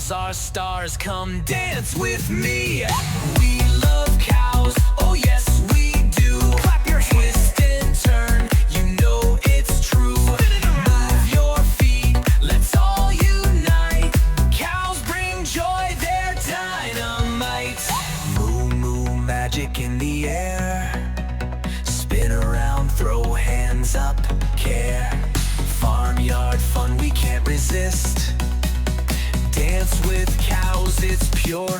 cows are stars, come dance with me. We love cows, oh yes we do. Clap your hands, twist and turn, you know it's true. Move your feet, let's all unite. Cows bring joy, they're dynamite. Moo moo magic in the air. Spin around, throw hands up, care. Farmyard fun we can't resist. Dance with cows, it's pure